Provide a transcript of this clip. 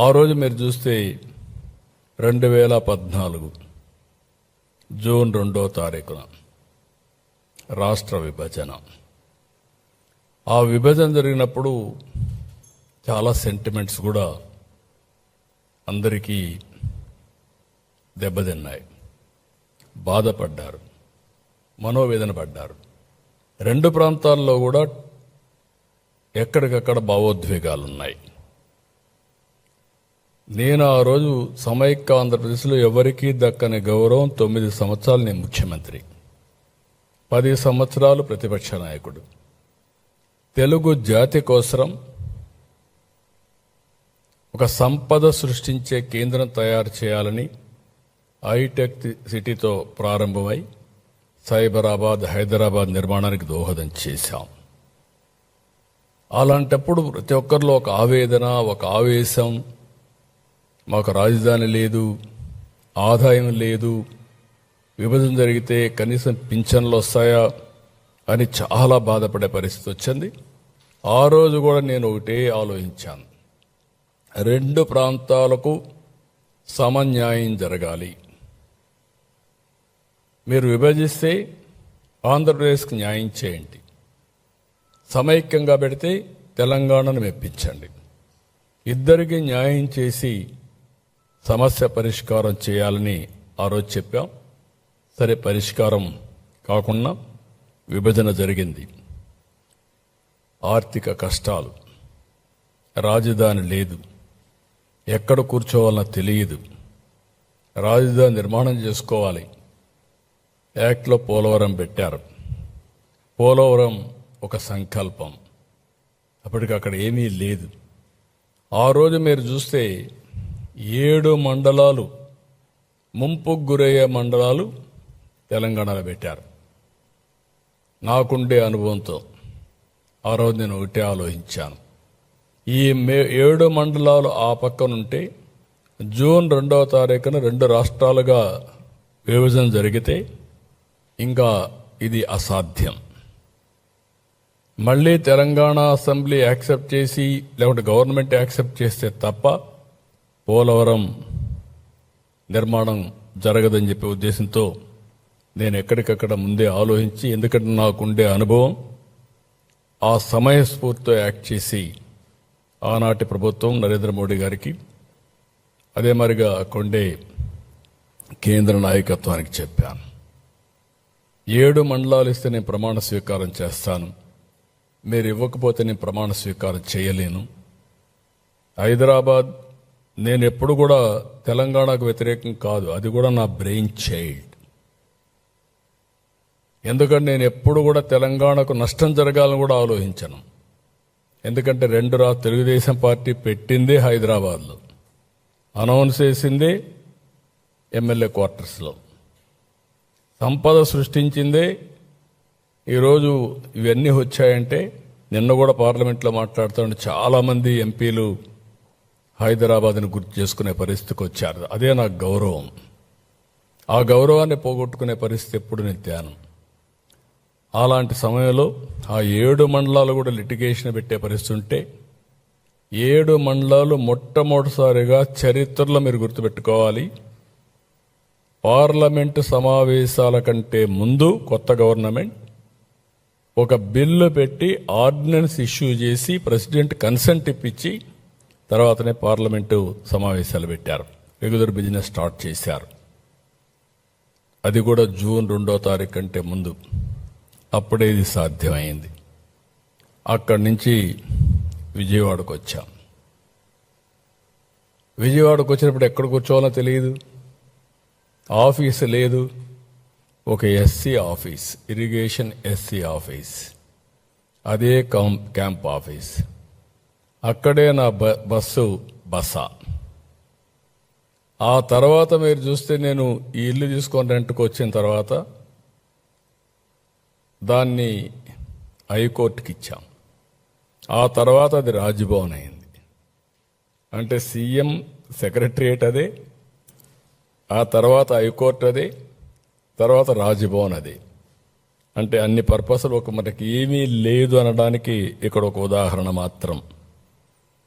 ఆ రోజు మీరు చూస్తే 2014 జూన్ 2వ తారీఖున రాష్ట్ర విభజన. ఆ విభజన జరిగినప్పుడు చాలా సెంటిమెంట్స్ కూడా అందరికీ దెబ్బతిన్నాయి, బాధపడ్డారు, మనోవేదన పడ్డారు. రెండు ప్రాంతాల్లో కూడా ఎక్కడికక్కడ భావోద్వేగాలున్నాయి. నేను ఆ రోజు సమైక్య ఆంధ్రప్రదేశ్లో ఎవరికీ దక్కని గౌరవం, 9 సంవత్సరాలు నేను ముఖ్యమంత్రి, 10 సంవత్సరాలు ప్రతిపక్ష నాయకుడు. తెలుగు జాతి కోసం ఒక సంపద సృష్టించే కేంద్రం తయారు చేయాలని హైటెక్ సిటీతో ప్రారంభమై సైబరాబాద్, హైదరాబాద్ నిర్మాణానికి దోహదం చేశాం. అలాంటప్పుడు ప్రతి ఒక్కరిలో ఒక ఆవేదన, ఒక ఆవేశం, మాకు రాజధాని లేదు, ఆదాయం లేదు, విభజన జరిగితే కనీసం పింఛన్లు వస్తాయా అని చాలా బాధపడే పరిస్థితి వచ్చింది. ఆ రోజు కూడా నేను ఒకటే ఆలోచించాను, రెండు ప్రాంతాలకు సమన్యాయం జరగాలి. మీరు విభజిస్తే ఆంధ్రప్రదేశ్కి న్యాయం చేయండి, సమైక్యంగా పెడితే తెలంగాణను మెప్పించండి. ఇద్దరికి న్యాయం చేసి సమస్య పరిష్కారం చేయాలని ఆ రోజు చెప్పాం. సరే, పరిష్కారం కాకుండా విభజన జరిగింది. ఆర్థిక కష్టాలు, రాజధాని లేదు, ఎక్కడ కూర్చోవాలన్నా తెలియదు, రాజధాని నిర్మాణం చేసుకోవాలి. యాక్ట్లో పోలవరం పెట్టారు. పోలవరం ఒక సంకల్పం, అప్పటికి అక్కడ ఏమీ లేదు. ఆ రోజు మీరు చూస్తే 7 మండలాలు, ముంపుకు గురయ్యే మండలాలు తెలంగాణలో పెట్టారు. నాకుండే అనుభవంతో ఆ రోజు నేను ఒకటే ఆలోచించాను, ఈ 7 మండలాలు ఆ పక్కనుంటే జూన్ 2వ తారీఖున 2 రాష్ట్రాలుగా విభజన జరిగితే ఇంకా ఇది అసాధ్యం. మళ్ళీ తెలంగాణ అసెంబ్లీ యాక్సెప్ట్ చేసి లేకుంటే గవర్నమెంట్ యాక్సెప్ట్ చేస్తే తప్ప పోలవరం నిర్మాణం జరగదని చెప్పే ఉద్దేశంతో నేను ఎక్కడికక్కడ ముందే ఆలోచించి, ఎందుకంటే నాకుండే అనుభవం, ఆ సమయస్ఫూర్తితో యాక్ట్ చేసి ఆనాటి ప్రభుత్వం నరేంద్ర మోడీ గారికి, అదే మరిగా కొండే కేంద్ర నాయకత్వానికి చెప్పాను, 7 మండలాలు ఇస్తే నేను ప్రమాణ స్వీకారం చేస్తాను, మీరు ఇవ్వకపోతే నేను ప్రమాణ స్వీకారం చేయలేను. హైదరాబాద్ నేను ఎప్పుడు కూడా తెలంగాణకు వ్యతిరేకం కాదు, అది కూడా నా బ్రెయిన్ చైల్డ్. ఎందుకంటే నేను ఎప్పుడు కూడా తెలంగాణకు నష్టం జరగాలని కూడా ఆలోచించను. ఎందుకంటే తెలుగుదేశం పార్టీ పెట్టిందే హైదరాబాద్లో, అనౌన్స్ చేసిందే ఎమ్మెల్యే క్వార్టర్స్లో, సంపద సృష్టించిందే. ఈరోజు ఇవన్నీ వచ్చాయంటే, నిన్న కూడా పార్లమెంట్లో మాట్లాడుతుంటే చాలామంది ఎంపీలు హైదరాబాద్ని గుర్తు చేసుకునే పరిస్థితికి వచ్చారు. అదే నాకు గౌరవం. ఆ గౌరవాన్ని పోగొట్టుకునే పరిస్థితి ఎప్పుడు నేను తేను. అలాంటి సమయంలో ఆ 7 మండలాలు కూడా లిటిగేషన్ పెట్టే పరిస్థితి ఉంటే, 7 మండలాలు మొట్టమొదటిసారిగా చరిత్రలో మీరు గుర్తుపెట్టుకోవాలి, పార్లమెంటు సమావేశాల కంటే ముందు కొత్త గవర్నమెంట్ ఒక బిల్లు పెట్టి ఆర్డినెన్స్ ఇష్యూ చేసి ప్రెసిడెంట్ కన్సెంట్ ఇప్పించి తర్వాతనే పార్లమెంటు సమావేశాలు పెట్టారు, రెగ్యులర్ బిజినెస్ స్టార్ట్ చేశారు. అది కూడా జూన్ 2వ తారీఖు కంటే ముందు. అప్పుడే ఇది సాధ్యమైంది. అక్కడి నుంచి విజయవాడకు వచ్చాం. విజయవాడకు వచ్చినప్పుడు ఎక్కడ కూర్చోవాలో తెలియదు, ఆఫీసు లేదు. ఒక SC office, irrigation SC office, అదే క్యాంప్ ఆఫీస్. అక్కడే నా బస. ఆ తర్వాత మీరు చూస్తే నేను ఈ ఇల్లు తీసుకొని రెంట్కి వచ్చిన తర్వాత దాన్ని హైకోర్టుకి ఇచ్చాం. ఆ తర్వాత అది రాజ్భవన్ అయింది. అంటే సీఎం సెక్రటరియేట్ అదే, ఆ తర్వాత హైకోర్టు అదే, తర్వాత రాజ్భవన్ అదే. అంటే అన్ని పర్పస్లు మనకి ఏమీ లేదు అనడానికి ఇక్కడ ఒక ఉదాహరణ మాత్రం.